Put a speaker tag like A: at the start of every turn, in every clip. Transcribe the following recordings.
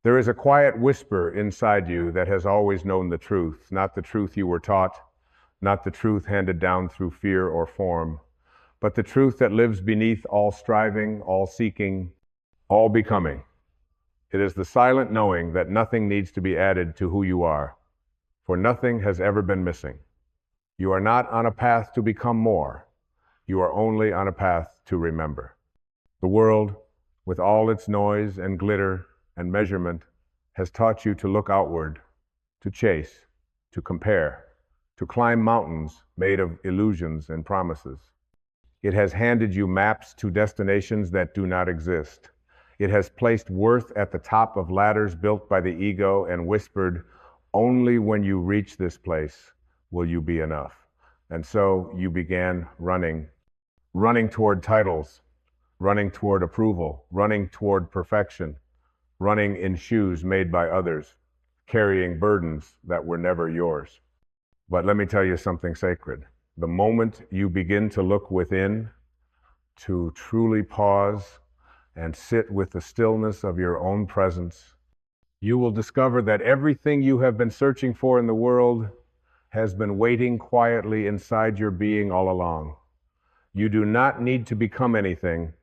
A: There is a quiet whisper inside you that has always known the truth, not the truth you were taught, not the truth handed down through fear or form, but the truth that lives beneath all striving, all seeking, all becoming. It is the silent knowing that nothing needs to be added to who you are, for nothing has ever been missing. You are not on a path to become more. You are only on a path to remember. The world, with all its noise and glitter and measurement, has taught you to look outward, to chase, to compare, to climb mountains made of illusions and promises. It has handed you maps to destinations that do not exist. It has placed worth at the top of ladders built by the ego and whispered, only when you reach this place will you be enough. And so you began running toward titles, running toward approval, running toward perfection, running in shoes made by others, carrying burdens that were never yours. But let me tell you something sacred. The moment you begin to look within, to truly pause and sit with the stillness of your own presence, you will discover that everything you have been searching for in the world has been waiting quietly inside your being all along. You do not need to become anything.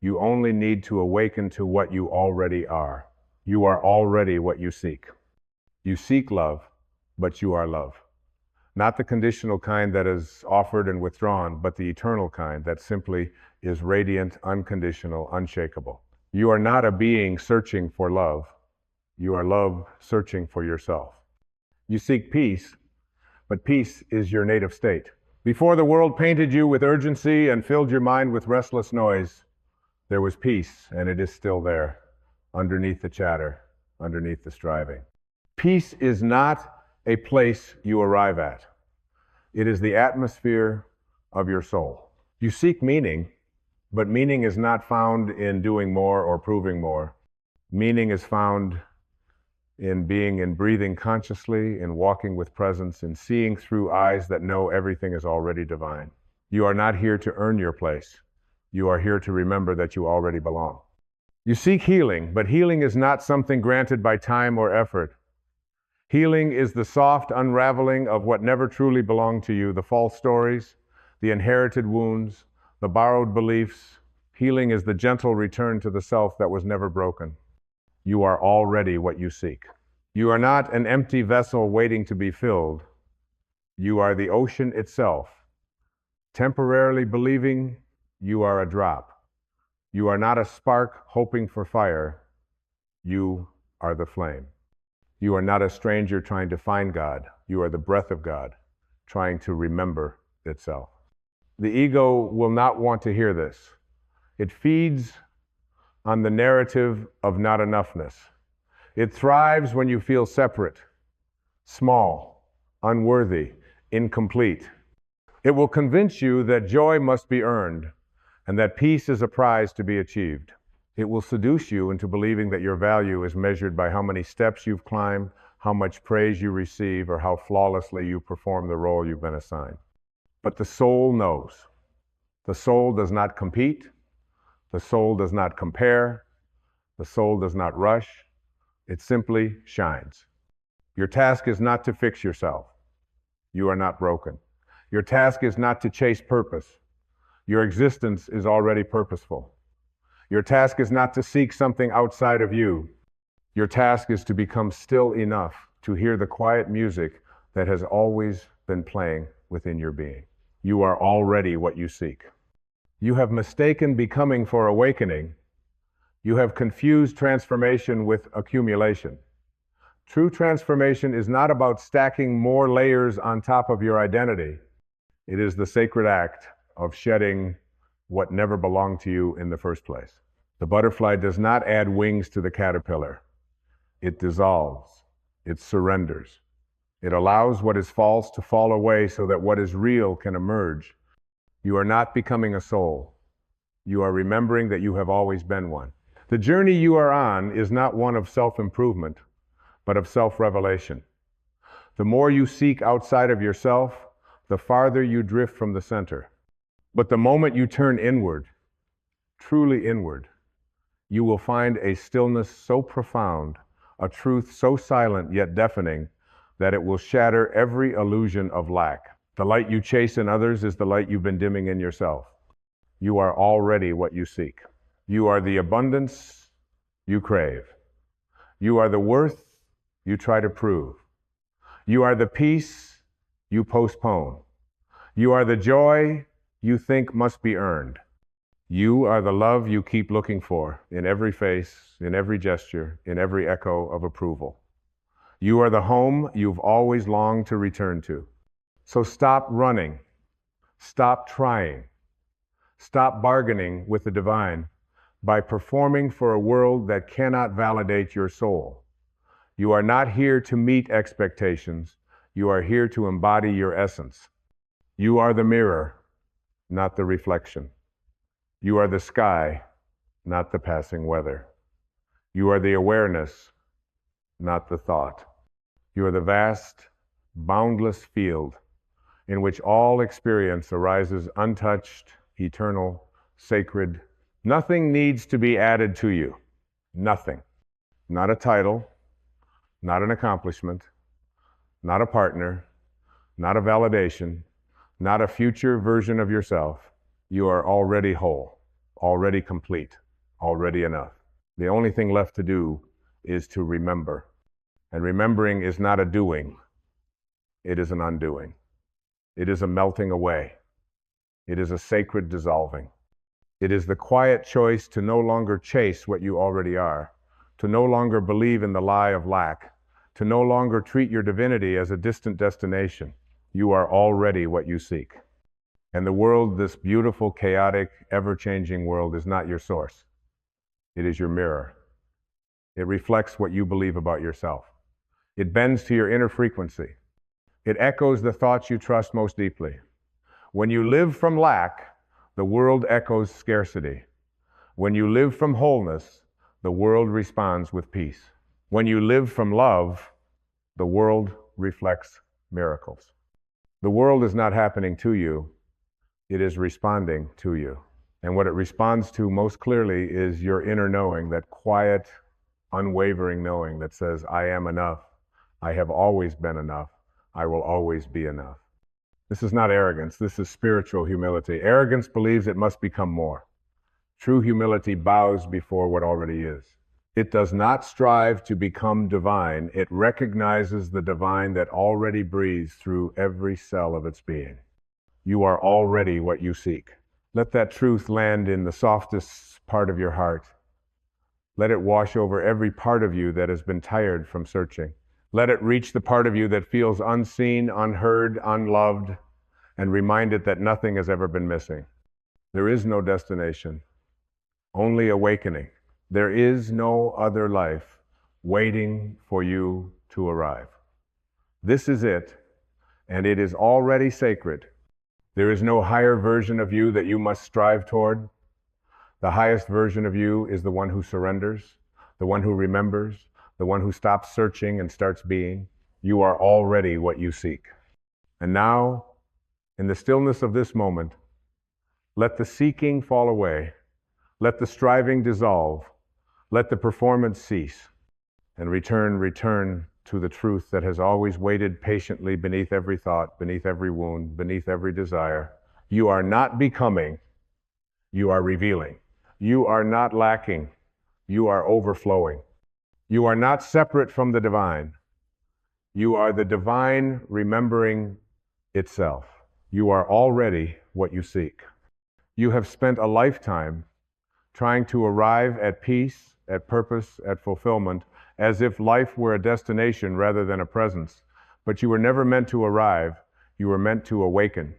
A: You only need to awaken to what you already are. You are already what you seek. You seek love, but you are love. Not the conditional kind that is offered and withdrawn, but the eternal kind that simply is radiant, unconditional, unshakable. You are not a being searching for love. You are love searching for yourself. You seek peace, but peace is your native state. Before the world painted you with urgency and filled your mind with restless noise, there was peace, and it is still there, underneath the chatter, underneath the striving. Peace is not a place you arrive at. It is the atmosphere of your soul. You seek meaning, but meaning is not found in doing more or proving more. Meaning is found in being and breathing consciously, in walking with presence, in seeing through eyes that know everything is already divine. You are not here to earn your place. You are here to remember that you already belong. You seek healing, but healing is not something granted by time or effort. Healing is the soft unraveling of what never truly belonged to you, the false stories, the inherited wounds, the borrowed beliefs. Healing is the gentle return to the self that was never broken. You are already what you seek. You are not an empty vessel waiting to be filled. You are the ocean itself, temporarily believing you are a drop. You are not a spark hoping for fire. You are the flame. You are not a stranger trying to find God. You are the breath of God, trying to remember itself. The ego will not want to hear this. It feeds on the narrative of not enoughness. It thrives when you feel separate, small, unworthy, incomplete. It will convince you that joy must be earned and that peace is a prize to be achieved. It will seduce you into believing that your value is measured by how many steps you've climbed, how much praise you receive, or how flawlessly you perform the role you've been assigned. But the soul knows. The soul does not compete. The soul does not compare. The soul does not rush. It simply shines. Your task is not to fix yourself. You are not broken. Your task is not to chase purpose. Your existence is already purposeful. Your task is not to seek something outside of you. Your task is to become still enough to hear the quiet music that has always been playing within your being. You are already what you seek. You have mistaken becoming for awakening. You have confused transformation with accumulation. True transformation is not about stacking more layers on top of your identity. It is the sacred act of shedding what never belonged to you in the first place. The butterfly does not add wings to the caterpillar. It dissolves. It surrenders. It allows what is false to fall away so that what is real can emerge. You are not becoming a soul. You are remembering that you have always been one. The journey you are on is not one of self-improvement, but of self-revelation. The more you seek outside of yourself, the farther you drift from the center. But the moment you turn inward, truly inward, you will find a stillness so profound, a truth so silent yet deafening that it will shatter every illusion of lack. The light you chase in others is the light you've been dimming in yourself. You are already what you seek. You are the abundance you crave. You are the worth you try to prove. You are the peace you postpone. You are the joy you think must be earned. You are the love you keep looking for in every face, in every gesture, in every echo of approval. You are the home you've always longed to return to. So stop running. Stop trying. Stop bargaining with the divine by performing for a world that cannot validate your soul. You are not here to meet expectations. You are here to embody your essence. You are the mirror, not the reflection. You are the sky, not the passing weather. You are the awareness, not the thought. You are the vast, boundless field in which all experience arises untouched, eternal, sacred. Nothing needs to be added to you. Nothing. Not a title, not an accomplishment, not a partner, not a validation, not a future version of yourself. You are already whole, already complete, already enough. The only thing left to do is to remember. And remembering is not a doing, it is an undoing. It is a melting away. It is a sacred dissolving. It is the quiet choice to no longer chase what you already are, to no longer believe in the lie of lack, to no longer treat your divinity as a distant destination. You are already what you seek. And the world, this beautiful, chaotic, ever-changing world, is not your source. It is your mirror. It reflects what you believe about yourself. It bends to your inner frequency. It echoes the thoughts you trust most deeply. When you live from lack, the world echoes scarcity. When you live from wholeness, the world responds with peace. When you live from love, the world reflects miracles. The world is not happening to you, it is responding to you. And what it responds to most clearly is your inner knowing, that quiet, unwavering knowing that says, I am enough. I have always been enough. I will always be enough. This is not arrogance. This is spiritual humility. Arrogance believes it must become more. True humility bows before what already is. It does not strive to become divine. It recognizes the divine that already breathes through every cell of its being. You are already what you seek. Let that truth land in the softest part of your heart. Let it wash over every part of you that has been tired from searching. Let it reach the part of you that feels unseen, unheard, unloved, and remind it that nothing has ever been missing. There is no destination, only awakening. There is no other life waiting for you to arrive. This is it, and it is already sacred. There is no higher version of you that you must strive toward. The highest version of you is the one who surrenders, the one who remembers, the one who stops searching and starts being. You are already what you seek. And now, in the stillness of this moment, let the seeking fall away. Let the striving dissolve. Let the performance cease. And return to the truth that has always waited patiently beneath every thought, beneath every wound, beneath every desire. You are not becoming, you are revealing. You are not lacking, you are overflowing. You are not separate from the divine. You are the divine remembering itself. You are already what you seek. You have spent a lifetime trying to arrive at peace, at purpose, at fulfillment, as if life were a destination rather than a presence. But you were never meant to arrive, you were meant to awaken.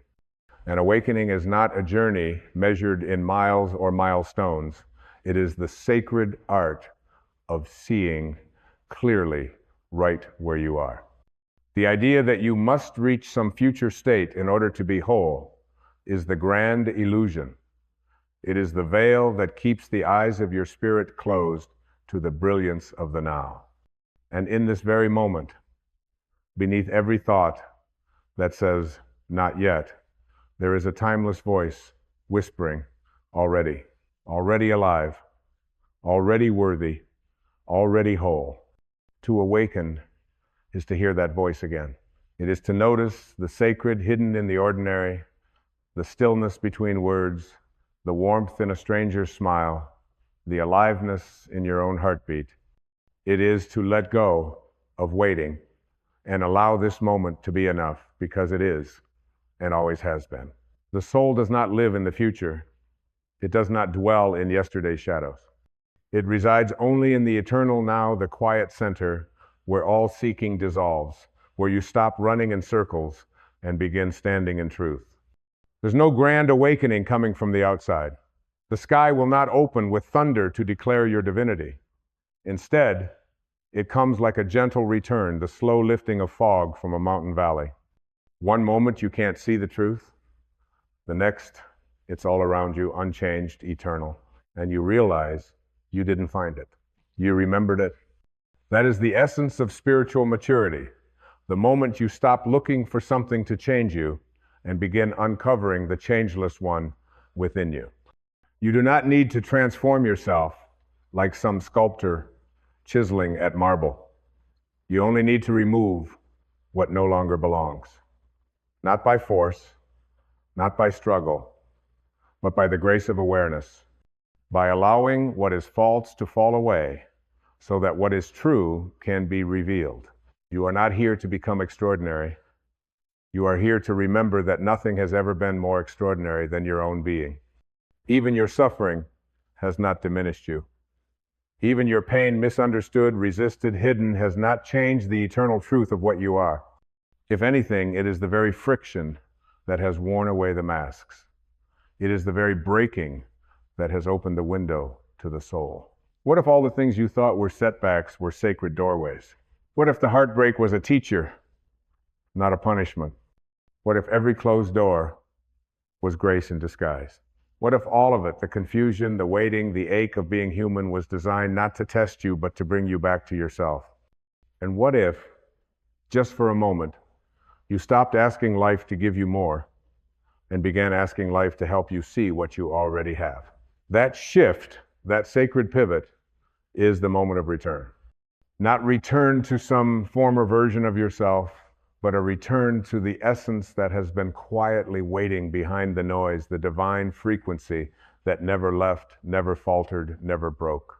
A: And awakening is not a journey measured in miles or milestones. It is the sacred art of seeing clearly right where you are. The idea that you must reach some future state in order to be whole is the grand illusion. It is the veil that keeps the eyes of your spirit closed to the brilliance of the now. And in this very moment, beneath every thought that says, not yet, there is a timeless voice whispering, already, already alive, already worthy, already whole. To awaken is to hear that voice again. It is to notice the sacred hidden in the ordinary, the stillness between words, the warmth in a stranger's smile, the aliveness in your own heartbeat. It is to let go of waiting and allow this moment to be enough, because it is and always has been. The soul does not live in the future. It does not dwell in yesterday's shadows. It resides only in the eternal now, the quiet center where all seeking dissolves, where you stop running in circles and begin standing in truth. There's no grand awakening coming from the outside. The sky will not open with thunder to declare your divinity. Instead, it comes like a gentle return, the slow lifting of fog from a mountain valley. One moment you can't see the truth. The next, it's all around you, unchanged, eternal. And you realize you didn't find it. You remembered it. That is the essence of spiritual maturity. The moment you stop looking for something to change you and begin uncovering the changeless one within you. You do not need to transform yourself like some sculptor chiseling at marble. You only need to remove what no longer belongs. Not by force, not by struggle, but by the grace of awareness, by allowing what is false to fall away so that what is true can be revealed. You are not here to become extraordinary. You are here to remember that nothing has ever been more extraordinary than your own being. Even your suffering has not diminished you. Even your pain, misunderstood, resisted, hidden, has not changed the eternal truth of what you are. If anything, it is the very friction that has worn away the masks. It is the very breaking that has opened the window to the soul. What if all the things you thought were setbacks were sacred doorways? What if the heartbreak was a teacher, not a punishment? What if every closed door was grace in disguise? What if all of it, the confusion, the waiting, the ache of being human, was designed not to test you, but to bring you back to yourself? And what if, just for a moment, you stopped asking life to give you more and began asking life to help you see what you already have? That shift, that sacred pivot, is the moment of return. Not return to some former version of yourself, but a return to the essence that has been quietly waiting behind the noise, the divine frequency that never left, never faltered, never broke.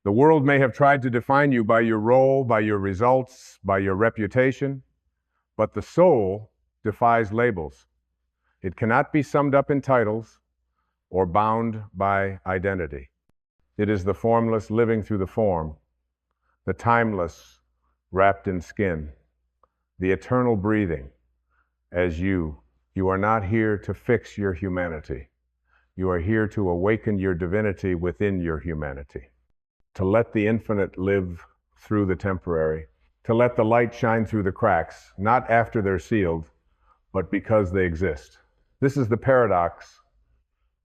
A: The world may have tried to define you by your role, by your results, by your reputation, but the soul defies labels. It cannot be summed up in titles or bound by identity. It is the formless living through the form, the timeless wrapped in skin, the eternal breathing as you. You are not here to fix your humanity. You are here to awaken your divinity within your humanity, to let the infinite live through the temporary, to let the light shine through the cracks, not after they're sealed, but because they exist. This is the paradox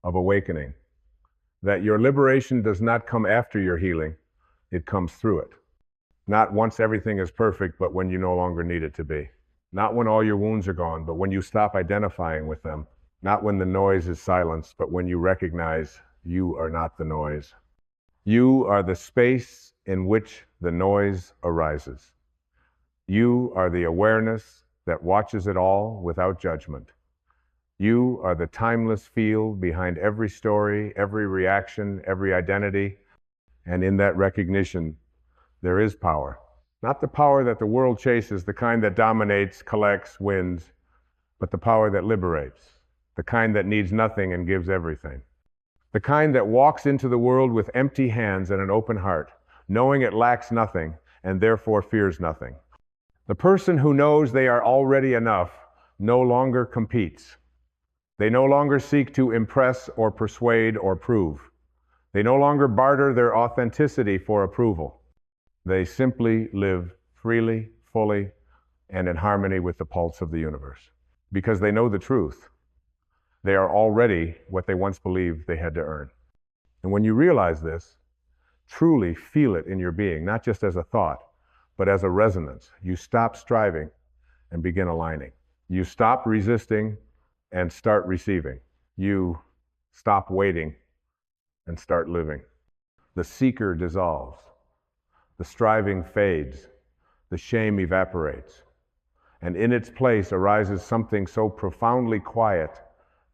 A: of awakening, that your liberation does not come after your healing, it comes through it. Not once everything is perfect, but when you no longer need it to be. Not when all your wounds are gone, but when you stop identifying with them. Not when the noise is silenced, but when you recognize you are not the noise. You are the space in which the noise arises. You are the awareness that watches it all without judgment. You are the timeless field behind every story, every reaction, every identity. And in that recognition, there is power. Not the power that the world chases, the kind that dominates, collects, wins, but the power that liberates, the kind that needs nothing and gives everything. The kind that walks into the world with empty hands and an open heart, knowing it lacks nothing and therefore fears nothing. The person who knows they are already enough no longer competes. They no longer seek to impress or persuade or prove. They no longer barter their authenticity for approval. They simply live freely, fully, and in harmony with the pulse of the universe. Because they know the truth. They are already what they once believed they had to earn. And when you realize this, truly feel it in your being, not just as a thought, but as a resonance. You stop striving and begin aligning. You stop resisting and start receiving. You stop waiting and start living. The seeker dissolves. The striving fades, the shame evaporates, and in its place arises something so profoundly quiet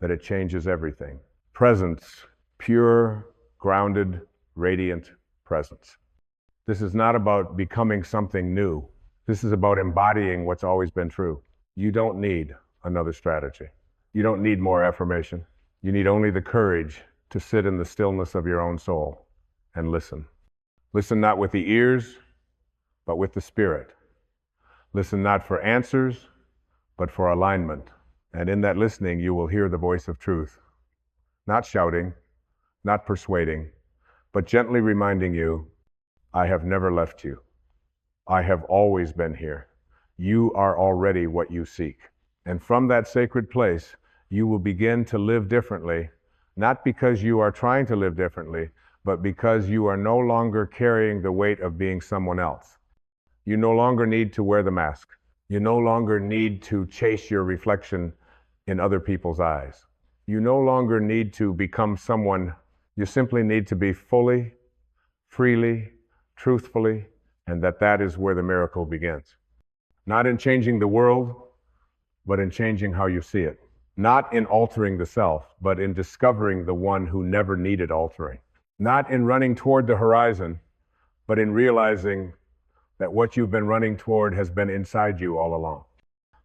A: that it changes everything. Presence, pure, grounded, radiant presence. This is not about becoming something new. This is about embodying what's always been true. You don't need another strategy. You don't need more affirmation. You need only the courage to sit in the stillness of your own soul and listen. Listen not with the ears, but with the spirit. Listen not for answers, but for alignment. And in that listening, you will hear the voice of truth. Not shouting, not persuading, but gently reminding you, I have never left you. I have always been here. You are already what you seek. And from that sacred place, you will begin to live differently, not because you are trying to live differently, but because you are no longer carrying the weight of being someone else. You no longer need to wear the mask. You no longer need to chase your reflection in other people's eyes. You no longer need to become someone. You simply need to be fully, freely, truthfully, and that is where the miracle begins. Not in changing the world, but in changing how you see it. Not in altering the self, but in discovering the one who never needed altering. Not in running toward the horizon, but in realizing that what you've been running toward has been inside you all along.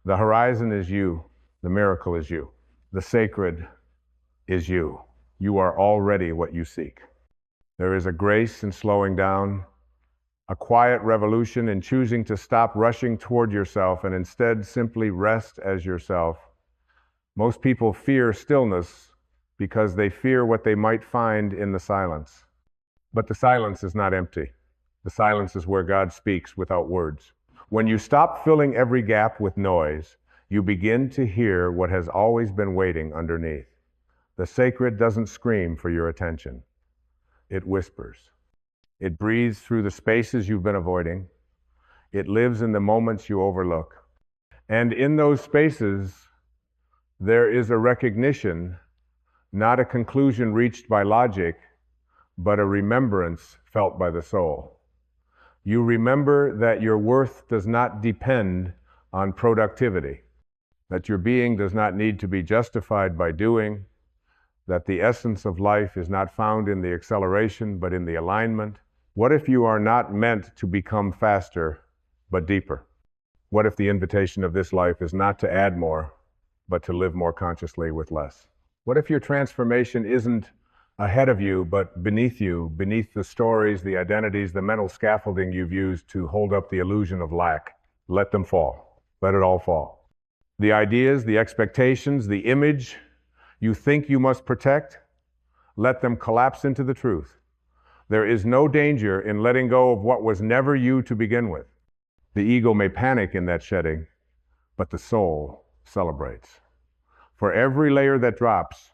A: The horizon is you. The miracle is you. The sacred is you. You are already what you seek. There is a grace in slowing down, a quiet revolution in choosing to stop rushing toward yourself and instead simply rest as yourself. Most people fear stillness because they fear what they might find in the silence. But the silence is not empty. The silence is where God speaks without words. When you stop filling every gap with noise, you begin to hear what has always been waiting underneath. The sacred doesn't scream for your attention. It whispers. It breathes through the spaces you've been avoiding. It lives in the moments you overlook. And in those spaces, there is a recognition, not a conclusion reached by logic, but a remembrance felt by the soul. You remember that your worth does not depend on productivity, that your being does not need to be justified by doing, that the essence of life is not found in the acceleration, but in the alignment. What if you are not meant to become faster, but deeper? What if the invitation of this life is not to add more, but to live more consciously with less? What if your transformation isn't ahead of you, but beneath you, beneath the stories, the identities, the mental scaffolding you've used to hold up the illusion of lack? Let them fall. Let it all fall. The ideas, the expectations, the image you think you must protect, let them collapse into the truth. There is no danger in letting go of what was never you to begin with. The ego may panic in that shedding, but the soul celebrates. For every layer that drops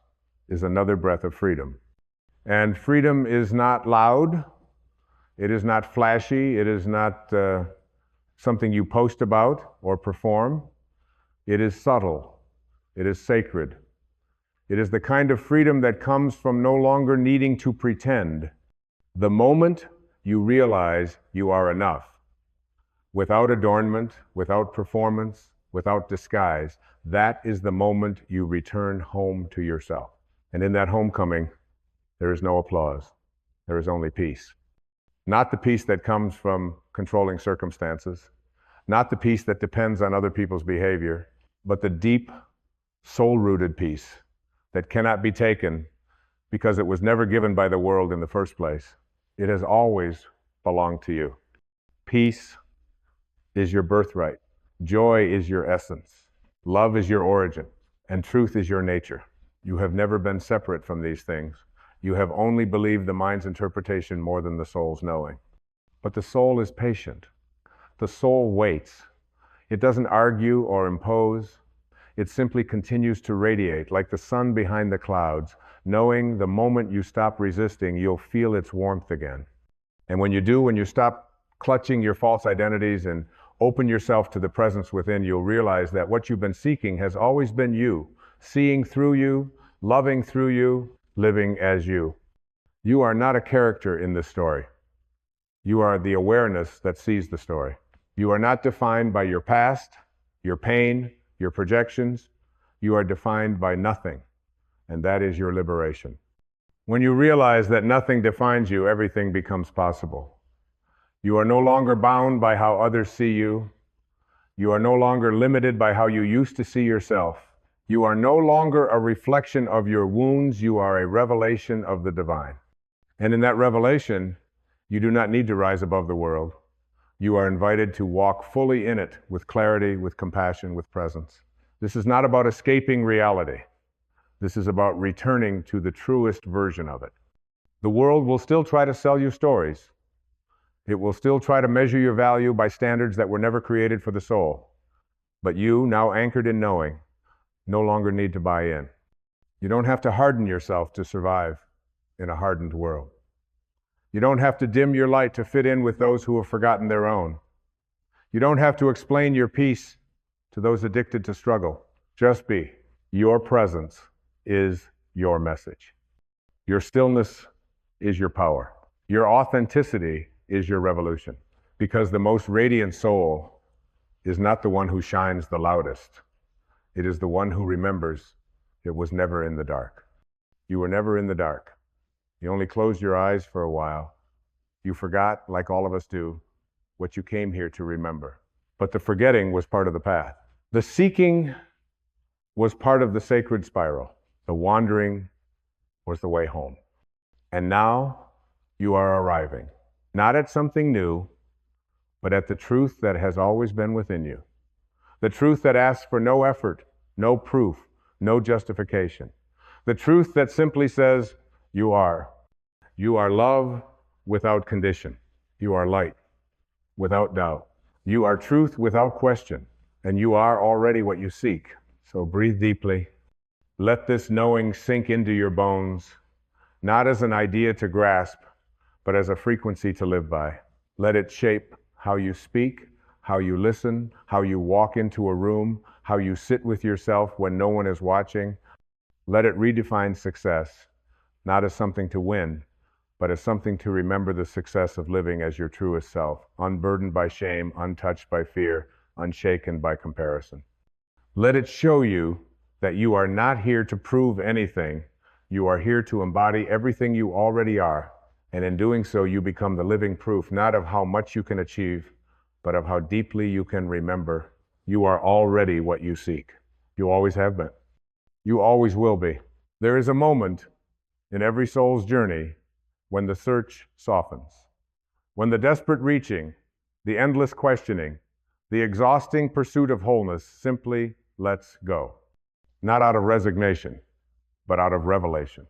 A: is another breath of freedom. And freedom is not loud. It is not flashy. It is not something you post about or perform. It is subtle. It is sacred. It is the kind of freedom that comes from no longer needing to pretend. The moment you realize you are enough, without adornment, without performance, without disguise, that is the moment you return home to yourself. And in that homecoming, there is no applause. There is only peace. Not the peace that comes from controlling circumstances, not the peace that depends on other people's behavior, but the deep, soul-rooted peace that cannot be taken because it was never given by the world in the first place. It has always belonged to you. Peace is your birthright. Joy is your essence. Love is your origin. And truth is your nature. You have never been separate from these things. You have only believed the mind's interpretation more than the soul's knowing. But the soul is patient. The soul waits. It doesn't argue or impose. It simply continues to radiate like the sun behind the clouds, knowing the moment you stop resisting, you'll feel its warmth again. And when you do, when you stop clutching your false identities and open yourself to the presence within, you'll realize that what you've been seeking has always been you, seeing through you, loving through you, living as you. You are not a character in this story. You are the awareness that sees the story. You are not defined by your past, your pain, your projections. You are defined by nothing, and that is your liberation. When you realize that nothing defines you, everything becomes possible. You are no longer bound by how others see you. You are no longer limited by how you used to see yourself. You are no longer a reflection of your wounds. You are a revelation of the divine. And in that revelation, you do not need to rise above the world. You are invited to walk fully in it with clarity, with compassion, with presence. This is not about escaping reality. This is about returning to the truest version of it. The world will still try to sell you stories. It will still try to measure your value by standards that were never created for the soul. But you, now anchored in knowing, no longer need to buy in. You don't have to harden yourself to survive in a hardened world. You don't have to dim your light to fit in with those who have forgotten their own. You don't have to explain your peace to those addicted to struggle. Just be. Your presence is your message. Your stillness is your power. Your authenticity is your revolution. Because the most radiant soul is not the one who shines the loudest. It is the one who remembers it was never in the dark. You were never in the dark. You only closed your eyes for a while. You forgot, like all of us do, what you came here to remember. But the forgetting was part of the path. The seeking was part of the sacred spiral. The wandering was the way home. And now you are arriving, not at something new, but at the truth that has always been within you. The truth that asks for no effort, no proof, no justification. The truth that simply says, you are. You are love without condition. You are light without doubt. You are truth without question. And you are already what you seek. So breathe deeply. Let this knowing sink into your bones, not as an idea to grasp, but as a frequency to live by. Let it shape how you speak, how you listen, how you walk into a room, how you sit with yourself when no one is watching. Let it redefine success, not as something to win, but as something to remember the success of living as your truest self, unburdened by shame, untouched by fear, unshaken by comparison. Let it show you that you are not here to prove anything. You are here to embody everything you already are. And in doing so, you become the living proof, not of how much you can achieve, but of how deeply you can remember. You are already what you seek. You always have been. You always will be. There is a moment in every soul's journey when the search softens, when the desperate reaching, the endless questioning, the exhausting pursuit of wholeness simply lets go. Not out of resignation, but out of revelation.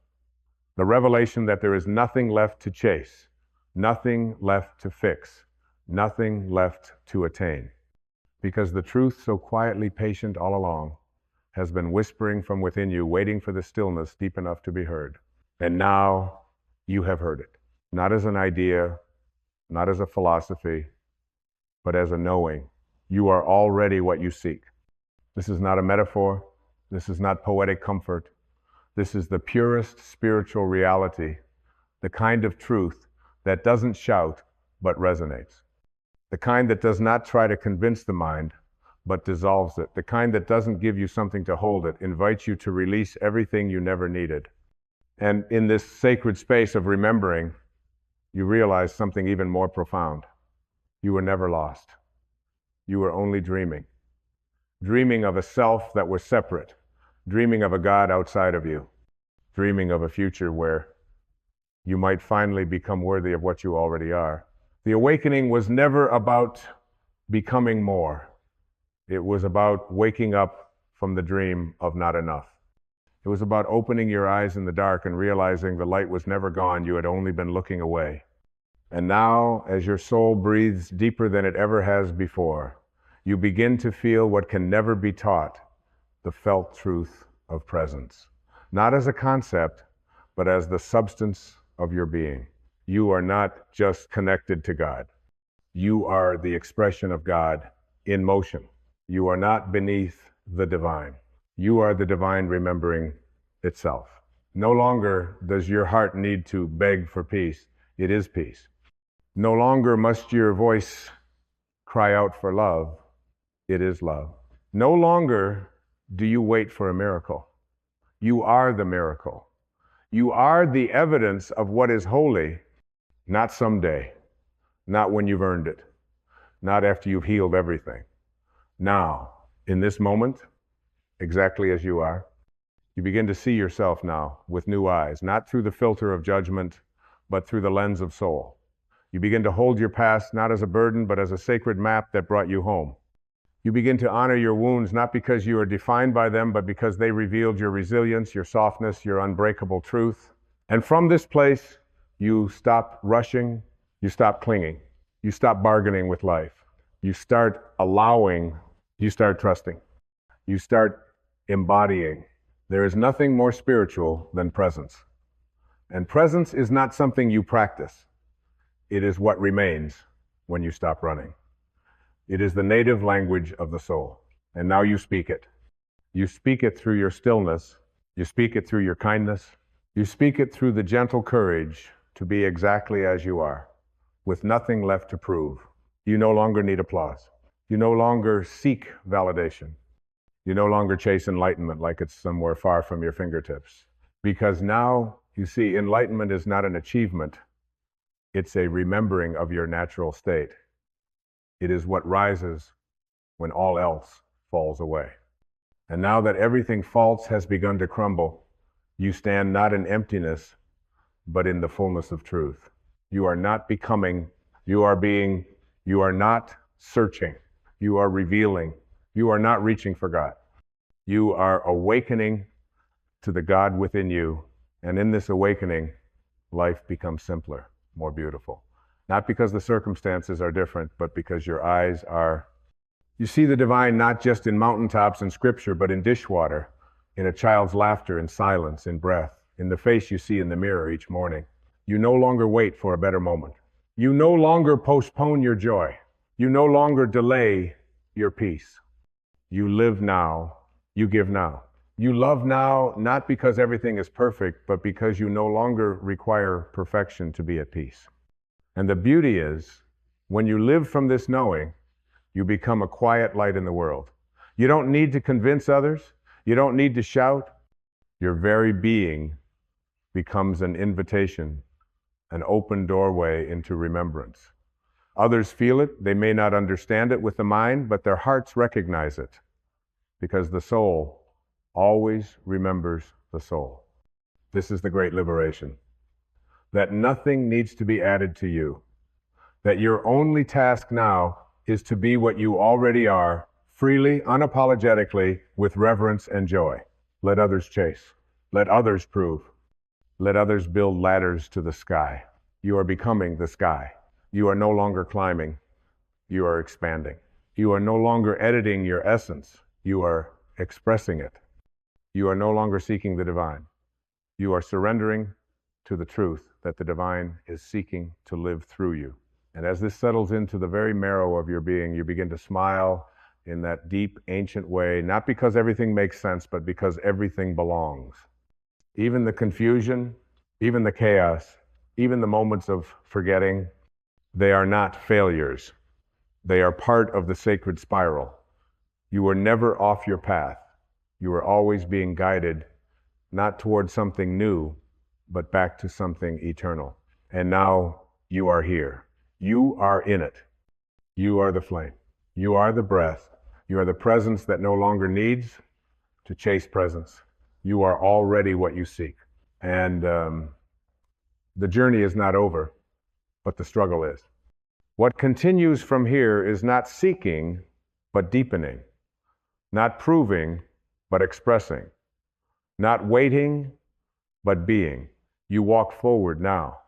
A: The revelation that there is nothing left to chase, nothing left to fix, nothing left to attain. Because the truth, so quietly patient all along, has been whispering from within you, waiting for the stillness deep enough to be heard. And now you have heard it, not as an idea, not as a philosophy, but as a knowing. You are already what you seek. This is not a metaphor. This is not poetic comfort. This is the purest spiritual reality, the kind of truth that doesn't shout, but resonates. The kind that does not try to convince the mind, but dissolves it. The kind that doesn't give you something to hold it, invites you to release everything you never needed. And in this sacred space of remembering, you realize something even more profound. You were never lost. You were only dreaming. Dreaming of a self that was separate. Dreaming of a God outside of you. Dreaming of a future where you might finally become worthy of what you already are. The awakening was never about becoming more. It was about waking up from the dream of not enough. It was about opening your eyes in the dark and realizing the light was never gone. You had only been looking away. And now, as your soul breathes deeper than it ever has before, you begin to feel what can never be taught, the felt truth of presence. Not as a concept, but as the substance of your being. You are not just connected to God. You are the expression of God in motion. You are not beneath the divine. You are the divine remembering itself. No longer does your heart need to beg for peace. It is peace. No longer must your voice cry out for love. It is love. No longer do you wait for a miracle. You are the miracle. You are the evidence of what is holy, not someday, not when you've earned it, not after you've healed everything. Now, in this moment, exactly as you are, you begin to see yourself now with new eyes, not through the filter of judgment, but through the lens of soul. You begin to hold your past not as a burden, but as a sacred map that brought you home. You begin to honor your wounds, not because you are defined by them, but because they revealed your resilience, your softness, your unbreakable truth. And from this place, you stop rushing, you stop clinging, you stop bargaining with life. You start allowing, you start trusting, you start embodying. There is nothing more spiritual than presence. And presence is not something you practice. It is what remains when you stop running. It is the native language of the soul. And now you speak it. You speak it through your stillness. You speak it through your kindness. You speak it through the gentle courage to be exactly as you are, with nothing left to prove. You no longer need applause. You no longer seek validation. You no longer chase enlightenment like it's somewhere far from your fingertips. Because now, you see, enlightenment is not an achievement. It's a remembering of your natural state. It is what rises when all else falls away. And now that everything false has begun to crumble, you stand not in emptiness, but in the fullness of truth. You are not becoming, you are being, you are not searching, you are revealing, you are not reaching for God. You are awakening to the God within you, and in this awakening, life becomes simpler, more beautiful. Not because the circumstances are different, but because your eyes are. You see the divine not just in mountaintops and scripture, but in dishwater, in a child's laughter, in silence, in breath, in the face you see in the mirror each morning. You no longer wait for a better moment. You no longer postpone your joy. You no longer delay your peace. You live now. You give now. You love now, not because everything is perfect, but because you no longer require perfection to be at peace. And the beauty is, when you live from this knowing, you become a quiet light in the world. You don't need to convince others. You don't need to shout. Your very being becomes an invitation, an open doorway into remembrance. Others feel it. They may not understand it with the mind, but their hearts recognize it, because the soul always remembers the soul. This is the great liberation. That nothing needs to be added to you. That your only task now is to be what you already are, freely, unapologetically, with reverence and joy. Let others chase. Let others prove. Let others build ladders to the sky. You are becoming the sky. You are no longer climbing. You are expanding. You are no longer editing your essence. You are expressing it. You are no longer seeking the divine. You are surrendering to the truth that the divine is seeking to live through you. And as this settles into the very marrow of your being, you begin to smile in that deep, ancient way, not because everything makes sense, but because everything belongs. Even the confusion, even the chaos, even the moments of forgetting, they are not failures. They are part of the sacred spiral. You are never off your path. You are always being guided, not towards something new, but back to something eternal. And now you are here. You are in it. You are the flame. You are the breath. You are the presence that no longer needs to chase presence. You are already what you seek. And the journey is not over, but the struggle is. What continues from here is not seeking, but deepening. Not proving, but expressing. Not waiting, but being. You walk forward now,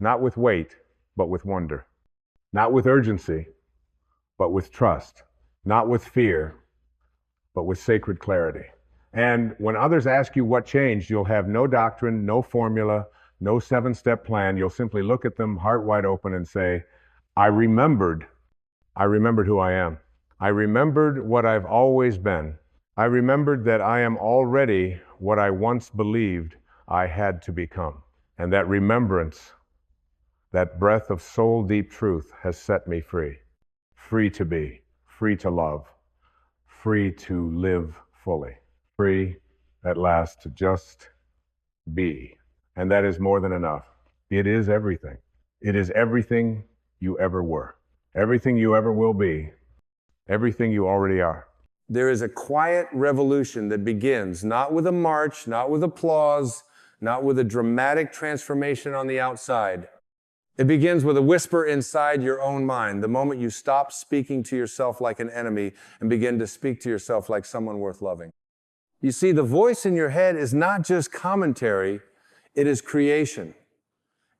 A: not with weight, but with wonder. Not with urgency, but with trust. Not with fear, but with sacred clarity. And when others ask you what changed, you'll have no doctrine, no formula, no 7-step plan. You'll simply look at them heart wide open and say, I remembered who I am. I remembered what I've always been. I remembered that I am already what I once believed I had to become. And that remembrance That breath of soul-deep truth has set me free. Free to be, free to love, free to live fully. Free, at last, to just be. And that is more than enough. It is everything. It is everything you ever were, everything you ever will be, everything you already are. There is a quiet revolution that begins not with a march, not with applause, not with a dramatic transformation on the outside. It begins with a whisper inside your own mind, the moment you stop speaking to yourself like an enemy and begin to speak to yourself like someone worth loving. You see, the voice in your head is not just commentary, it is creation.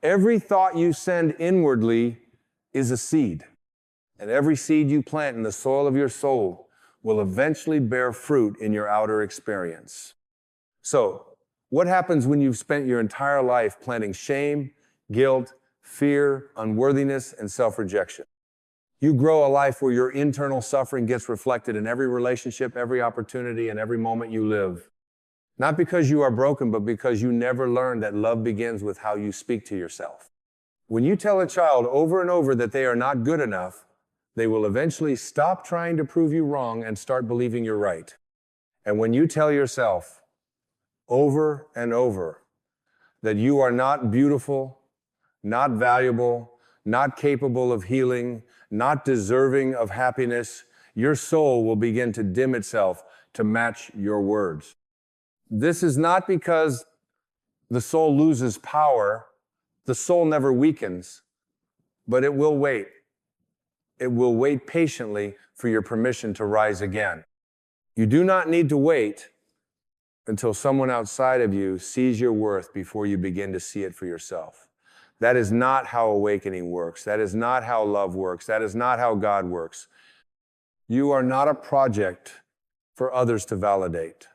A: Every thought you send inwardly is a seed, and every seed you plant in the soil of your soul will eventually bear fruit in your outer experience. So, what happens when you've spent your entire life planting shame, guilt, fear, unworthiness, and self-rejection? You grow a life where your internal suffering gets reflected in every relationship, every opportunity, and every moment you live. Not because you are broken, but because you never learned that love begins with how you speak to yourself. When you tell a child over and over that they are not good enough, they will eventually stop trying to prove you wrong and start believing you're right. And when you tell yourself over and over that you are not beautiful, not valuable, not capable of healing, not deserving of happiness, your soul will begin to dim itself to match your words. This is not because the soul loses power. The soul never weakens, but it will wait. It will wait patiently for your permission to rise again. You do not need to wait until someone outside of you sees your worth before you begin to see it for yourself. That is not how awakening works. That is not how love works. That is not how God works. You are not a project for others to validate.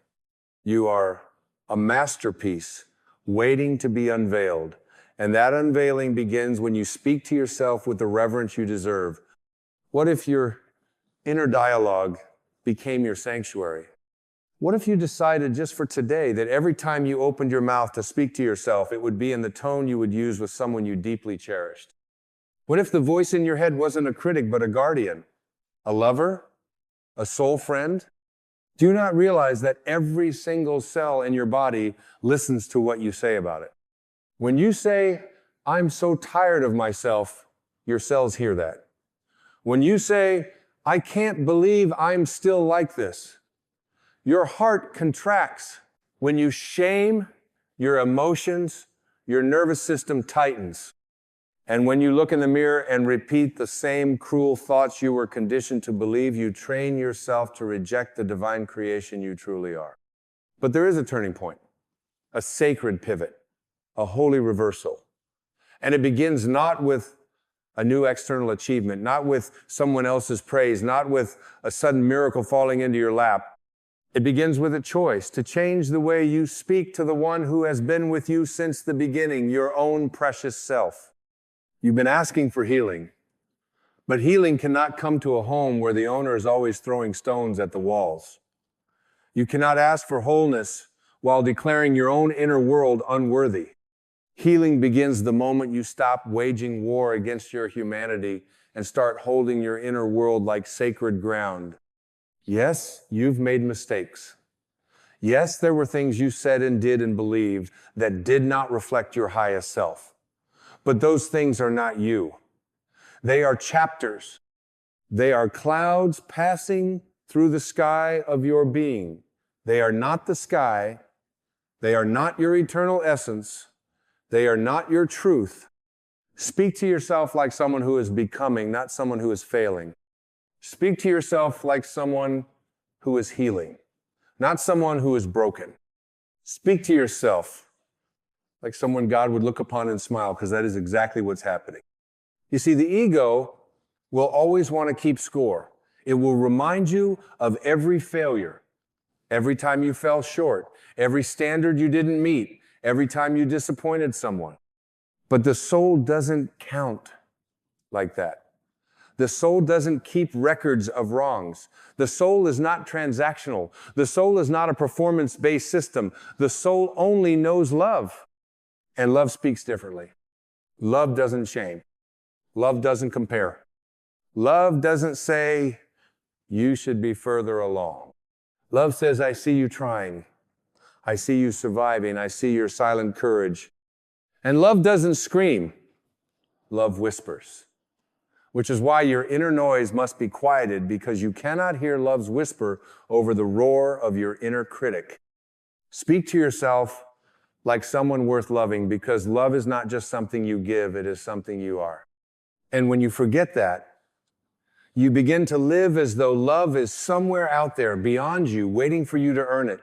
A: You are a masterpiece waiting to be unveiled. And that unveiling begins when you speak to yourself with the reverence you deserve. What if your inner dialogue became your sanctuary? What if you decided just for today that every time you opened your mouth to speak to yourself, it would be in the tone you would use with someone you deeply cherished? What if the voice in your head wasn't a critic, but a guardian, a lover, a soul friend? Do you not realize that every single cell in your body listens to what you say about it? When you say, "I'm so tired of myself," your cells hear that. When you say, "I can't believe I'm still like this," your heart contracts. When you shame your emotions, your nervous system tightens. And when you look in the mirror and repeat the same cruel thoughts you were conditioned to believe, you train yourself to reject the divine creation you truly are. But there is a turning point, a sacred pivot, a holy reversal. And it begins not with a new external achievement, not with someone else's praise, not with a sudden miracle falling into your lap. It begins with a choice to change the way you speak to the one who has been with you since the beginning, your own precious self. You've been asking for healing, but healing cannot come to a home where the owner is always throwing stones at the walls. You cannot ask for wholeness while declaring your own inner world unworthy. Healing begins the moment you stop waging war against your humanity and start holding your inner world like sacred ground. Yes, you've made mistakes. Yes, there were things you said and did and believed that did not reflect your highest self. But those things are not you. They are chapters. They are clouds passing through the sky of your being. They are not the sky. They are not your eternal essence. They are not your truth. Speak to yourself like someone who is becoming, not someone who is failing. Speak to yourself like someone who is healing, not someone who is broken. Speak to yourself like someone God would look upon and smile, because that is exactly what's happening. You see, the ego will always want to keep score. It will remind you of every failure, every time you fell short, every standard you didn't meet, every time you disappointed someone. But the soul doesn't count like that. The soul doesn't keep records of wrongs. The soul is not transactional. The soul is not a performance-based system. The soul only knows love. And love speaks differently.
B: Love doesn't shame. Love doesn't compare. Love doesn't say, you should be further along. Love says, I see you trying. I see you surviving. I see your silent courage. And love doesn't scream. Love whispers. Which is why your inner noise must be quieted, because you cannot hear love's whisper over the roar of your inner critic. Speak to yourself like someone worth loving, because love is not just something you give, it is something you are. And when you forget that, you begin to live as though love is somewhere out there beyond you, waiting for you to earn it.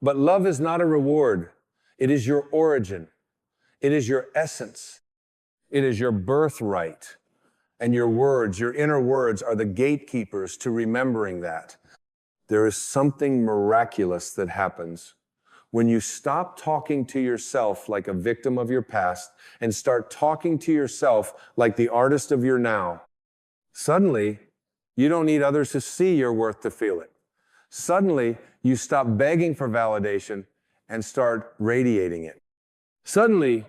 B: But love is not a reward. It is your origin. It is your essence. It is your birthright. And your words, your inner words, are the gatekeepers to remembering that. There is something miraculous that happens when you stop talking to yourself like a victim of your past and start talking to yourself like the artist of your now. Suddenly, you don't need others to see your worth to feel it. Suddenly, you stop begging for validation and start radiating it. Suddenly,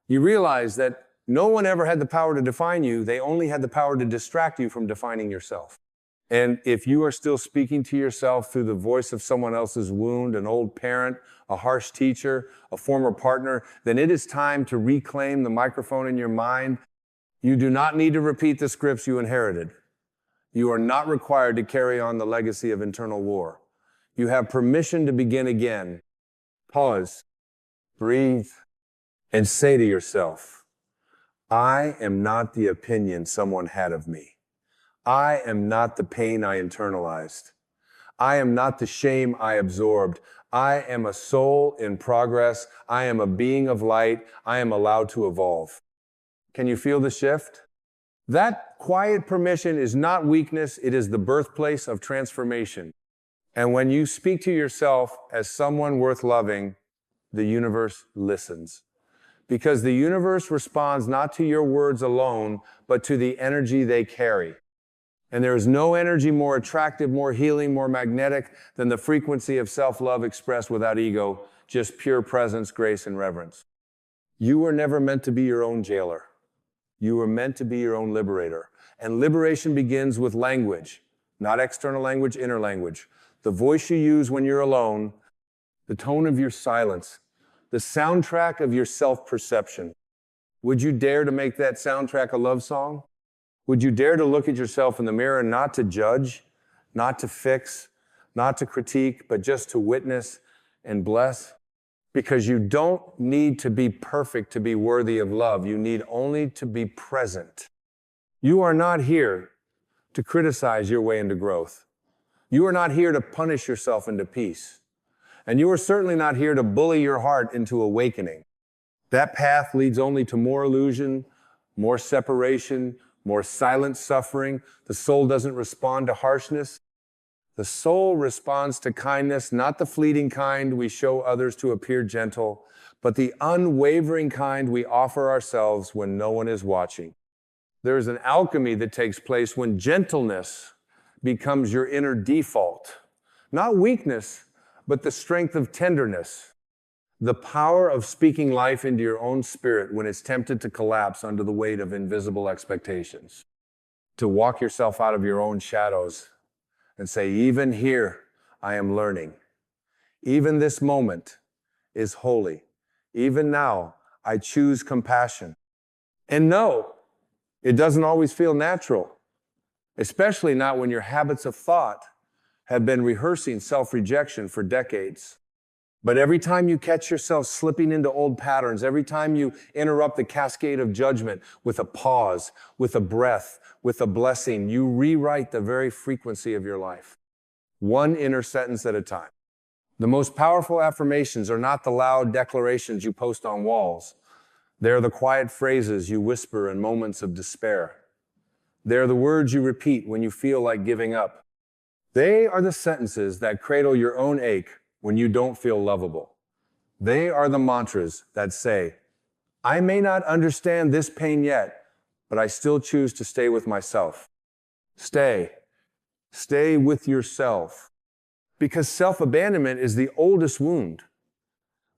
B: you realize that no one ever had the power to define you. They only had the power to distract you from defining yourself. And if you are still speaking to yourself through the voice of someone else's wound, an old parent, a harsh teacher, a former partner, then it is time to reclaim the microphone in your mind. You do not need to repeat the scripts you inherited. You are not required to carry on the legacy of internal war. You have permission to begin again. Pause, breathe, and say to yourself, I am not the opinion someone had of me. I am not the pain I internalized. I am not the shame I absorbed. I am a soul in progress. I am a being of light. I am allowed to evolve. Can you feel the shift? That quiet permission is not weakness. It is the birthplace of transformation. And when you speak to yourself as someone worth loving, the universe listens. Because the universe responds not to your words alone, but to the energy they carry. And there is no energy more attractive, more healing, more magnetic than the frequency of self-love expressed without ego, just pure presence, grace, and reverence. You were never meant to be your own jailer. You were meant to be your own liberator. And liberation begins with language, not external language, inner language. The voice you use when you're alone, the tone of your silence, the soundtrack of your self-perception. Would you dare to make that soundtrack a love song? Would you dare to look at yourself in the mirror, not to judge, not to fix, not to critique, but just to witness and bless? Because you don't need to be perfect to be worthy of love. You need only to be present. You are not here to criticize your way into growth. You are not here to punish yourself into peace. And you are certainly not here to bully your heart into awakening. That path leads only to more illusion, more separation, more silent suffering. The soul doesn't respond to harshness. The soul responds to kindness, not the fleeting kind we show others to appear gentle, but the unwavering kind we offer ourselves when no one is watching. There is an alchemy that takes place when gentleness becomes your inner default. Not weakness, but the strength of tenderness. The power of speaking life into your own spirit when it's tempted to collapse under the weight of invisible expectations. To walk yourself out of your own shadows and say, even here, I am learning. Even this moment is holy. Even now, I choose compassion. And no, it doesn't always feel natural, especially not when your habits of thought have been rehearsing self-rejection for decades. But every time you catch yourself slipping into old patterns, every time you interrupt the cascade of judgment with a pause, with a breath, with a blessing, you rewrite the very frequency of your life. One inner sentence at a time. The most powerful affirmations are not the loud declarations you post on walls. They're the quiet phrases you whisper in moments of despair. They're the words you repeat when you feel like giving up. They are the sentences that cradle your own ache when you don't feel lovable. They are the mantras that say, I may not understand this pain yet, but I still choose to stay with myself. Stay with yourself. Because self-abandonment is the oldest wound.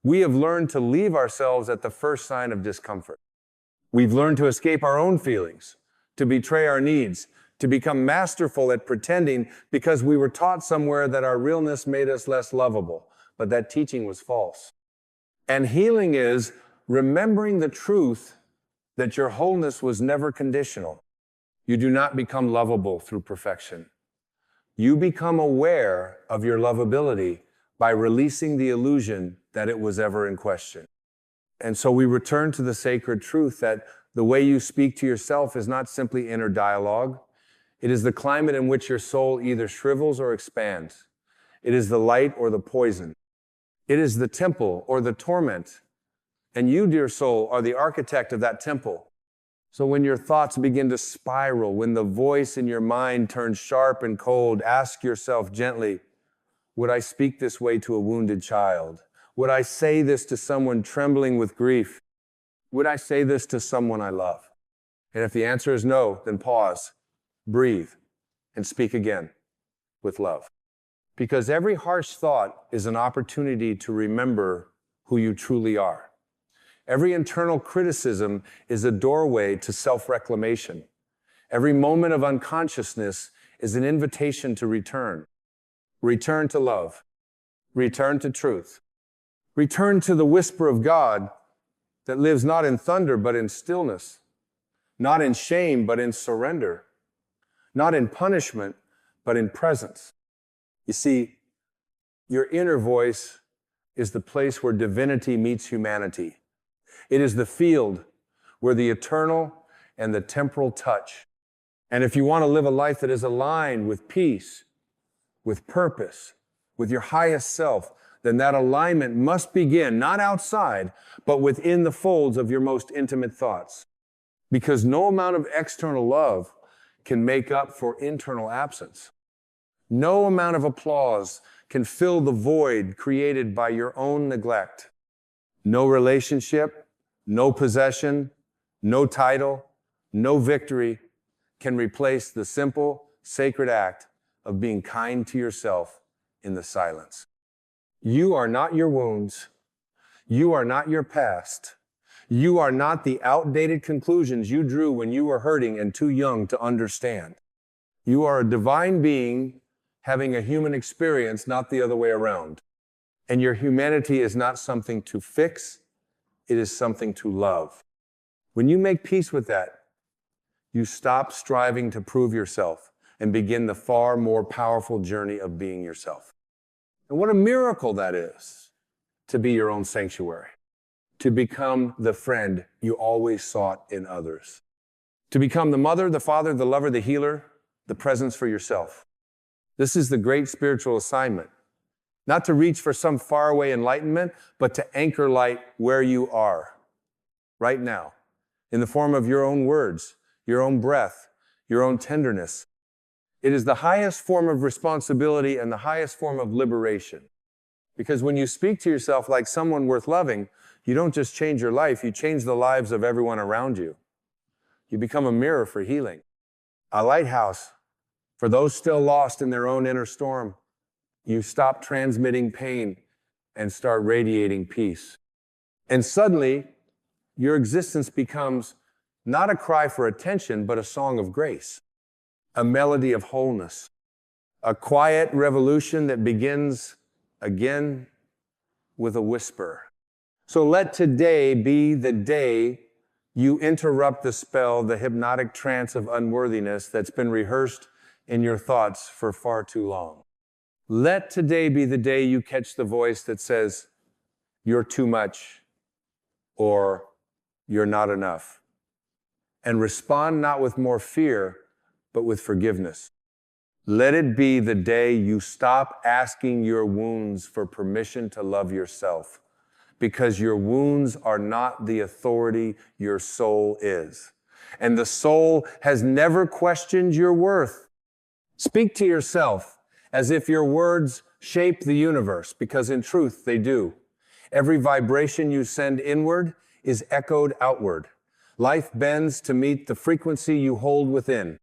B: We have learned to leave ourselves at the first sign of discomfort. We've learned to escape our own feelings, to betray our needs, to become masterful at pretending because we were taught somewhere that our realness made us less lovable. But that teaching was false. And healing is remembering the truth that your wholeness was never conditional. You do not become lovable through perfection. You become aware of your lovability by releasing the illusion that it was ever in question. And so we return to the sacred truth that the way you speak to yourself is not simply inner dialogue. It is the climate in which your soul either shrivels or expands. It is the light or the poison. It is the temple or the torment. And you, dear soul, are the architect of that temple. So when your thoughts begin to spiral, when the voice in your mind turns sharp and cold, ask yourself gently, would I speak this way to a wounded child? Would I say this to someone trembling with grief? Would I say this to someone I love? And if the answer is no, then pause, breathe, and speak again with love. Because every harsh thought is an opportunity to remember who you truly are. Every internal criticism is a doorway to self-reclamation. Every moment of unconsciousness is an invitation to return. Return to love. Return to truth. Return to the whisper of God that lives not in thunder, but in stillness. Not in shame, but in surrender. Not in punishment, but in presence. You see, your inner voice is the place where divinity meets humanity. It is the field where the eternal and the temporal touch. And if you want to live a life that is aligned with peace, with purpose, with your highest self, then that alignment must begin not outside, but within the folds of your most intimate thoughts. Because no amount of external love can make up for internal absence. No amount of applause can fill the void created by your own neglect. No relationship, no possession, no title, no victory can replace the simple, sacred act of being kind to yourself in the silence. You are not your wounds. You are not your past. You are not the outdated conclusions you drew when you were hurting and too young to understand. You are a divine being having a human experience, not the other way around. And your humanity is not something to fix. It is something to love. When you make peace with that, you stop striving to prove yourself and begin the far more powerful journey of being yourself. And what a miracle that is, to be your own sanctuary, to become the friend you always sought in others, to become the mother, the father, the lover, the healer, the presence for yourself. This is the great spiritual assignment. Not to reach for some faraway enlightenment, but to anchor light where you are, right now, in the form of your own words, your own breath, your own tenderness. It is the highest form of responsibility and the highest form of liberation. Because when you speak to yourself like someone worth loving, you don't just change your life, you change the lives of everyone around you. You become a mirror for healing, a lighthouse for those still lost in their own inner storm. You stop transmitting pain and start radiating peace. And suddenly, your existence becomes not a cry for attention, but a song of grace, a melody of wholeness, a quiet revolution that begins again with a whisper. So let today be the day you interrupt the spell, the hypnotic trance of unworthiness that's been rehearsed in your thoughts for far too long. Let today be the day you catch the voice that says, you're too much, or you're not enough. And respond not with more fear, but with forgiveness. Let it be the day you stop asking your wounds for permission to love yourself, because your wounds are not the authority your soul is. And the soul has never questioned your worth. Speak to yourself as if your words shape the universe, because in truth they do. Every vibration you send inward is echoed outward. Life bends to meet the frequency you hold within.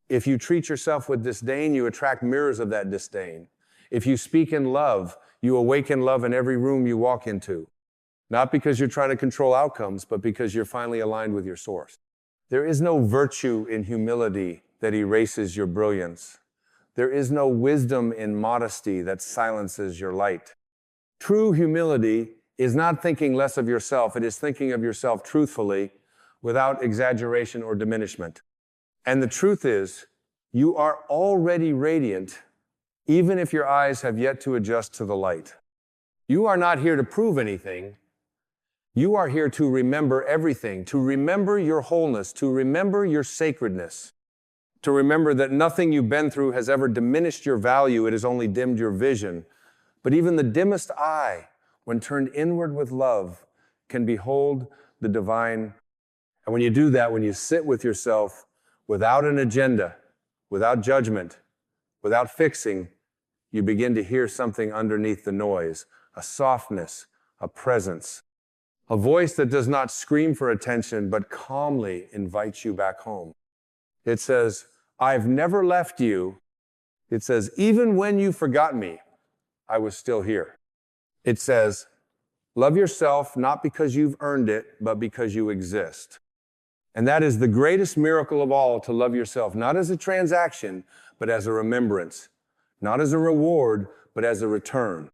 B: If you treat yourself with disdain, you attract mirrors of that disdain. If you speak in love, you awaken love in every room you walk into. Not because you're trying to control outcomes, but because you're finally aligned with your source. There is no virtue in humility that erases your brilliance. There is no wisdom in modesty that silences your light. True humility is not thinking less of yourself. It is thinking of yourself truthfully, without exaggeration or diminishment. And the truth is, you are already radiant, even if your eyes have yet to adjust to the light. You are not here to prove anything. You are here to remember everything, to remember your wholeness, to remember your sacredness, to remember that nothing you've been through has ever diminished your value. It has only dimmed your vision. But even the dimmest eye, when turned inward with love, can behold the divine. And when you do that, when you sit with yourself without an agenda, without judgment, without fixing, you begin to hear something underneath the noise, a softness, a presence, a voice that does not scream for attention, but calmly invites you back home. It says, I've never left you. It says, even when you forgot me, I was still here. It says, love yourself not because you've earned it, but because you exist. And that is the greatest miracle of all, to love yourself, not as a transaction, but as a remembrance, not as a reward, but as a return.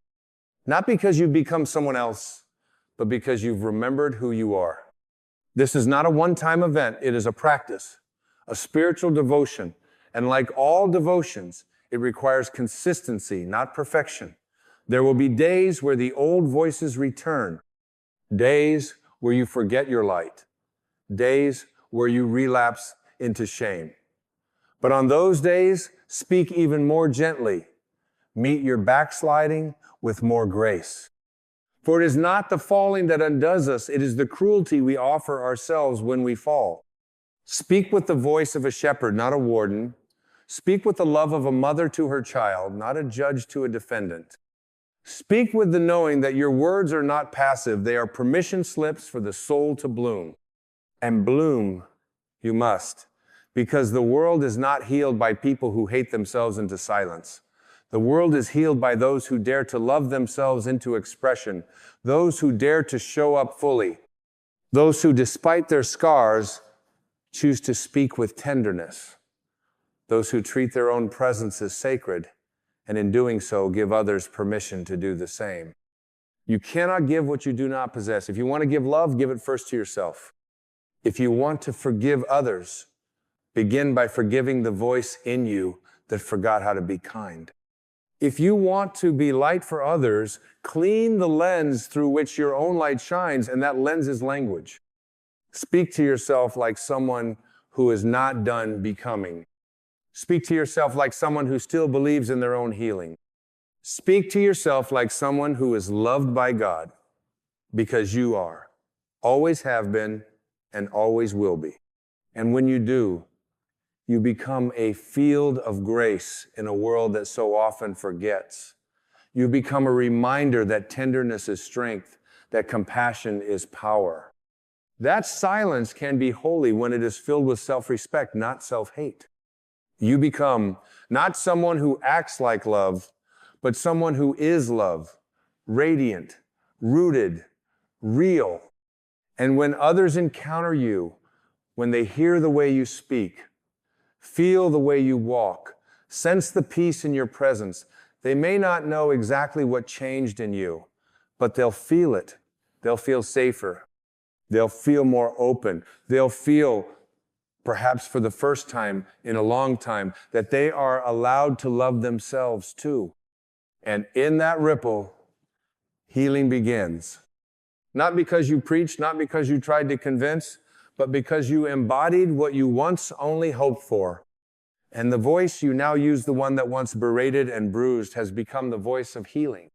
B: Not because you've become someone else, but because you've remembered who you are. This is not a one-time event. It is a practice, a spiritual devotion. And like all devotions, it requires consistency, not perfection. There will be days where the old voices return, days where you forget your light, days where you relapse into shame. But on those days, speak even more gently. Meet your backsliding with more grace. For it is not the falling that undoes us, it is the cruelty we offer ourselves when we fall. Speak with the voice of a shepherd, not a warden. Speak with the love of a mother to her child, not a judge to a defendant. Speak with the knowing that your words are not passive, they are permission slips for the soul to bloom. And bloom you must, because the world is not healed by people who hate themselves into silence. The world is healed by those who dare to love themselves into expression, those who dare to show up fully, those who, despite their scars, choose to speak with tenderness, those who treat their own presence as sacred, and in doing so, give others permission to do the same. You cannot give what you do not possess. If you want to give love, give it first to yourself. If you want to forgive others, begin by forgiving the voice in you that forgot how to be kind. If you want to be light for others, clean the lens through which your own light shines, and that lens is language. Speak to yourself like someone who is not done becoming. Speak to yourself like someone who still believes in their own healing. Speak to yourself like someone who is loved by God, because you are, always have been, and always will be. And when you do, you become a field of grace in a world that so often forgets. You become a reminder that tenderness is strength, that compassion is power. That silence can be holy when it is filled with self-respect, not self-hate. You become not someone who acts like love, but someone who is love, radiant, rooted, real. And when others encounter you, when they hear the way you speak, feel the way you walk, sense the peace in your presence, they may not know exactly what changed in you, but they'll feel it. They'll feel safer. They'll feel more open. They'll feel, perhaps for the first time in a long time, that they are allowed to love themselves too. And in that ripple, healing begins. Not because you preached, not because you tried to convince, but because you embodied what you once only hoped for. And the voice you now use, the one that once berated and bruised, has become the voice of healing.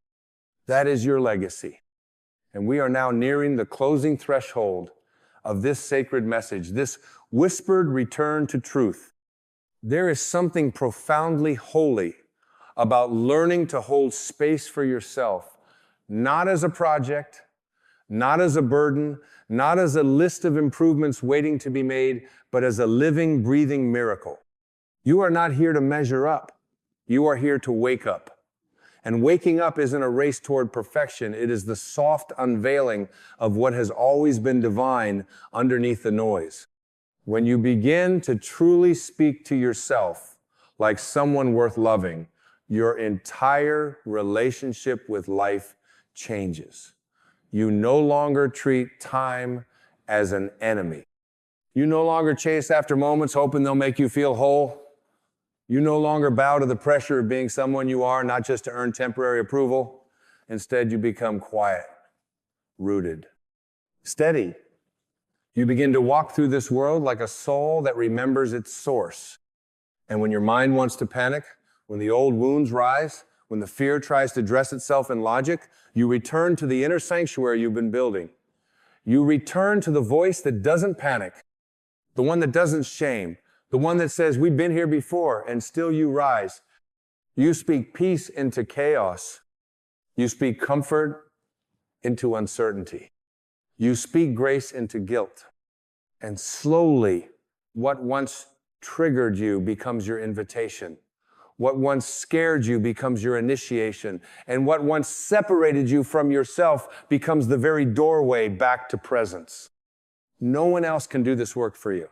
B: That is your legacy. And we are now nearing the closing threshold of this sacred message, this whispered return to truth. There is something profoundly holy about learning to hold space for yourself, not as a project, not as a burden, not as a list of improvements waiting to be made, but as a living, breathing miracle. You are not here to measure up. You are here to wake up. And waking up isn't a race toward perfection. It is the soft unveiling of what has always been divine underneath the noise. When you begin to truly speak to yourself like someone worth loving, your entire relationship with life changes. You no longer treat time as an enemy. You no longer chase after moments hoping they'll make you feel whole. You no longer bow to the pressure of being someone you are, not just to earn temporary approval. Instead, you become quiet, rooted, steady. You begin to walk through this world like a soul that remembers its source. And when your mind wants to panic, when the old wounds rise, when the fear tries to dress itself in logic, you return to the inner sanctuary you've been building. You return to the voice that doesn't panic, the one that doesn't shame, the one that says, we've been here before, and still you rise. You speak peace into chaos. You speak comfort into uncertainty. You speak grace into guilt. And slowly, what once triggered you becomes your invitation. What once scared you becomes your initiation. And what once separated you from yourself becomes the very doorway back to presence. No one else can do this work for you.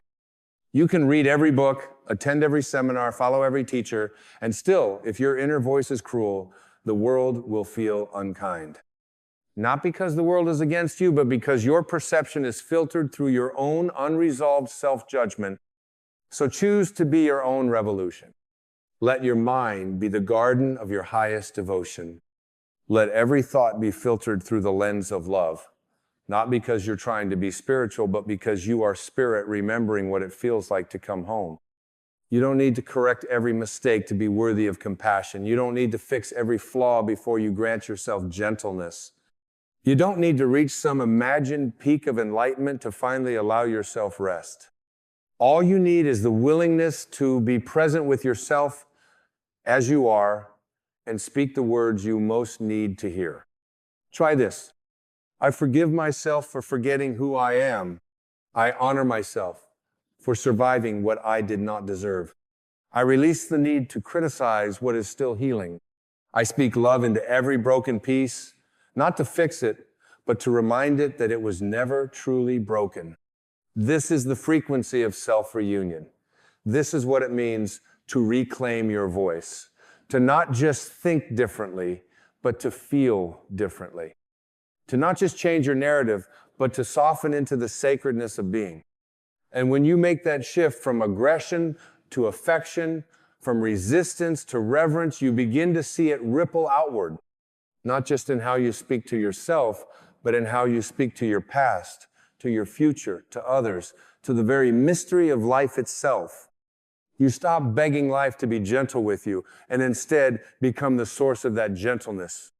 B: You can read every book, attend every seminar, follow every teacher, and still, if your inner voice is cruel, the world will feel unkind. Not because the world is against you, but because your perception is filtered through your own unresolved self-judgment. So choose to be your own revolution. Let your mind be the garden of your highest devotion. Let every thought be filtered through the lens of love. Not because you're trying to be spiritual, but because you are spirit remembering what it feels like to come home. You don't need to correct every mistake to be worthy of compassion. You don't need to fix every flaw before you grant yourself gentleness. You don't need to reach some imagined peak of enlightenment to finally allow yourself rest. All you need is the willingness to be present with yourself as you are and speak the words you most need to hear. Try this. I forgive myself for forgetting who I am. I honor myself for surviving what I did not deserve. I release the need to criticize what is still healing. I speak love into every broken piece, not to fix it, but to remind it that it was never truly broken. This is the frequency of self-reunion. This is what it means to reclaim your voice, to not just think differently, but to feel differently. To not just change your narrative, but to soften into the sacredness of being. And when you make that shift from aggression to affection, from resistance to reverence, you begin to see it ripple outward, not just in how you speak to yourself, but in how you speak to your past, to your future, to others, to the very mystery of life itself. You stop begging life to be gentle with you and instead become the source of that gentleness.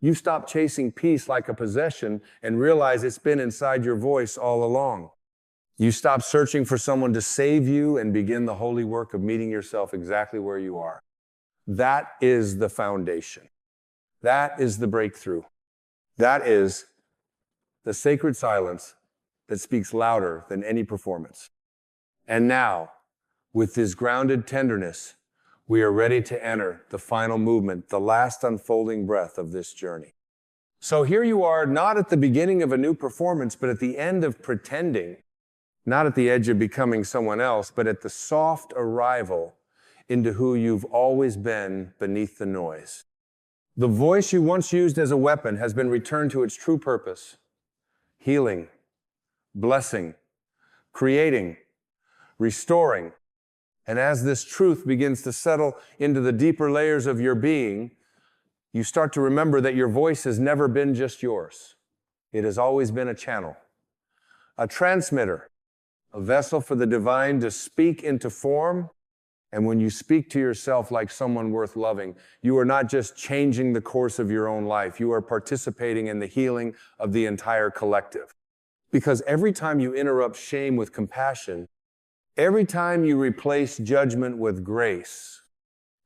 B: You stop chasing peace like a possession and realize it's been inside your voice all along. You stop searching for someone to save you and begin the holy work of meeting yourself exactly where you are. That is the foundation. That is the breakthrough. That is the sacred silence that speaks louder than any performance. And now, with this grounded tenderness, we are ready to enter the final movement, the last unfolding breath of this journey. So here you are, not at the beginning of a new performance, but at the end of pretending, not at the edge of becoming someone else, but at the soft arrival into who you've always been beneath the noise. The voice you once used as a weapon has been returned to its true purpose: healing, blessing, creating, restoring. And as this truth begins to settle into the deeper layers of your being, you start to remember that your voice has never been just yours. It has always been a channel, a transmitter, a vessel for the divine to speak into form. And when you speak to yourself like someone worth loving, you are not just changing the course of your own life, you are participating in the healing of the entire collective. Because every time you interrupt shame with compassion, every time you replace judgment with grace,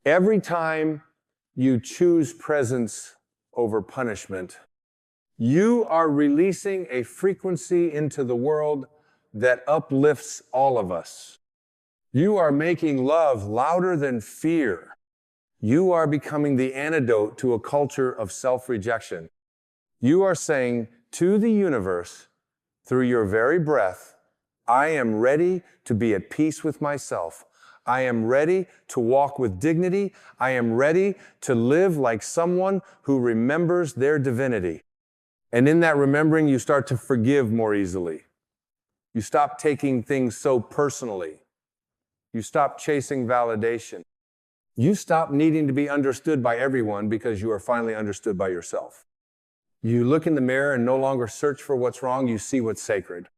B: every time you choose presence over punishment, you are releasing a frequency into the world that uplifts all of us. You are making love louder than fear. You are becoming the antidote to a culture of self-rejection. You are saying to the universe, through your very breath, I am ready to be at peace with myself. I am ready to walk with dignity. I am ready to live like someone who remembers their divinity. And in that remembering, you start to forgive more easily. You stop taking things so personally. You stop chasing validation. You stop needing to be understood by everyone because you are finally understood by yourself. You look in the mirror and no longer search for what's wrong, you see what's sacred.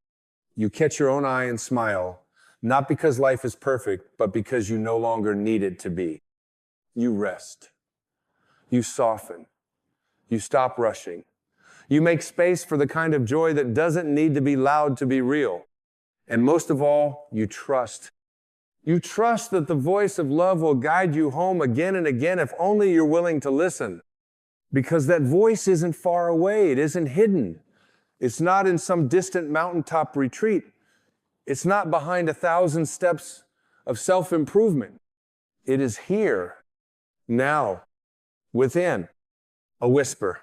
B: You catch your own eye and smile, not because life is perfect, but because you no longer need it to be. You rest. You soften. You stop rushing. You make space for the kind of joy that doesn't need to be loud to be real. And most of all, you trust. You trust that the voice of love will guide you home again and again if only you're willing to listen. Because that voice isn't far away. It isn't hidden. It's not in some distant mountaintop retreat. It's not behind 1,000 steps of self-improvement. It is here, now, within, a whisper,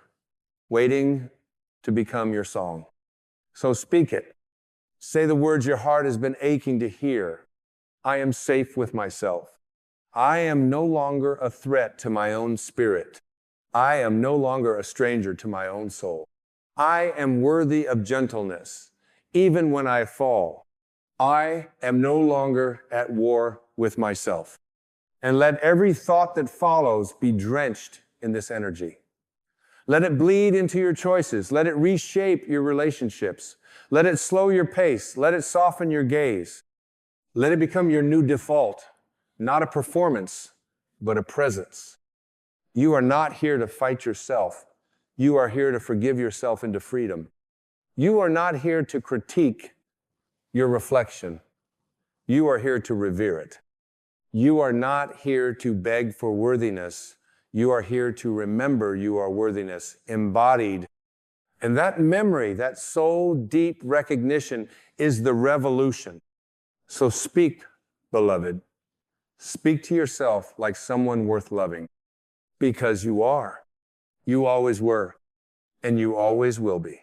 B: waiting to become your song. So speak it. Say the words your heart has been aching to hear. I am safe with myself. I am no longer a threat to my own spirit. I am no longer a stranger to my own soul. I am worthy of gentleness, even when I fall. I am no longer at war with myself. And let every thought that follows be drenched in this energy. Let it bleed into your choices. Let it reshape your relationships. Let it slow your pace. Let it soften your gaze. Let it become your new default, not a performance, but a presence. You are not here to fight yourself. You are here to forgive yourself into freedom. You are not here to critique your reflection. You are here to revere it. You are not here to beg for worthiness. You are here to remember you are worthiness, embodied. And that memory, that soul deep recognition is the revolution. So speak, beloved. Speak to yourself like someone worth loving. Because you are. You always were. And you always will be.